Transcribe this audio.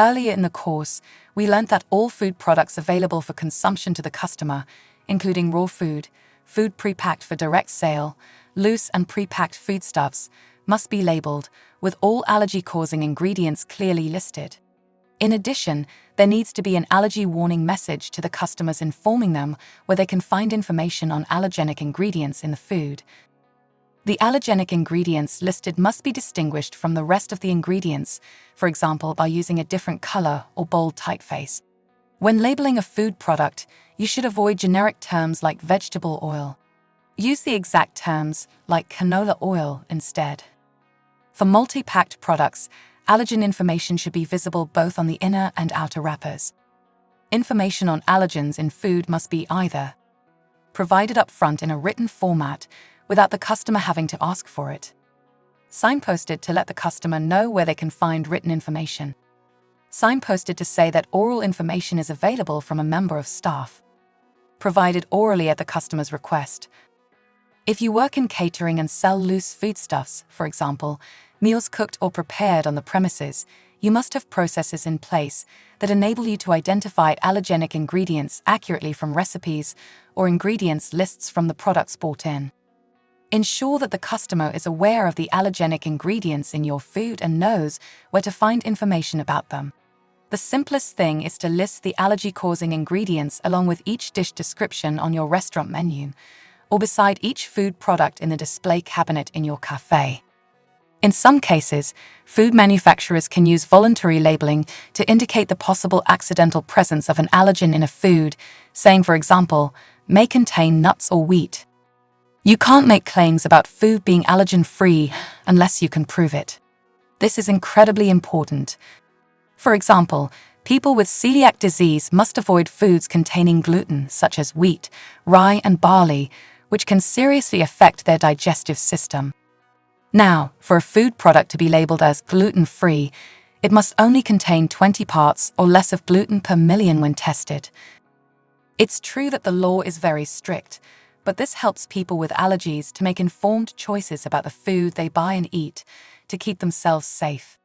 Earlier in the course, we learned that all food products available for consumption to the customer, including raw food, food pre-packed for direct sale, loose and pre-packed foodstuffs, must be labeled, with all allergy-causing ingredients clearly listed. In addition, there needs to be an allergy warning message to the customers informing them where they can find information on allergenic ingredients in the food. The allergenic ingredients listed must be distinguished from the rest of the ingredients, for example by using a different color or bold typeface. When labeling a food product, you should avoid generic terms like vegetable oil. Use the exact terms like canola oil instead. For multi-packed products, allergen information should be visible both on the inner and outer wrappers. Information on allergens in food must be either provided up front in a written format without the customer having to ask for it, signposted to let the customer know where they can find written information, signposted to say that oral information is available from a member of staff, provided orally at the customer's request. If you work in catering and sell loose foodstuffs, for example, meals cooked or prepared on the premises, you must have processes in place that enable you to identify allergenic ingredients accurately from recipes or ingredients lists from the products bought in. Ensure that the customer is aware of the allergenic ingredients in your food and knows where to find information about them. The simplest thing is to list the allergy-causing ingredients along with each dish description on your restaurant menu, or beside each food product in the display cabinet in your cafe. In some cases, food manufacturers can use voluntary labeling to indicate the possible accidental presence of an allergen in a food, saying, for example, may contain nuts or wheat. You can't make claims about food being allergen-free unless you can prove it. This is incredibly important. For example, people with celiac disease must avoid foods containing gluten, such as wheat, rye, and barley, which can seriously affect their digestive system. Now, for a food product to be labeled as gluten-free, it must only contain 20 parts or less of gluten per million when tested. It's true that the law is very strict, but this helps people with allergies to make informed choices about the food they buy and eat to keep themselves safe.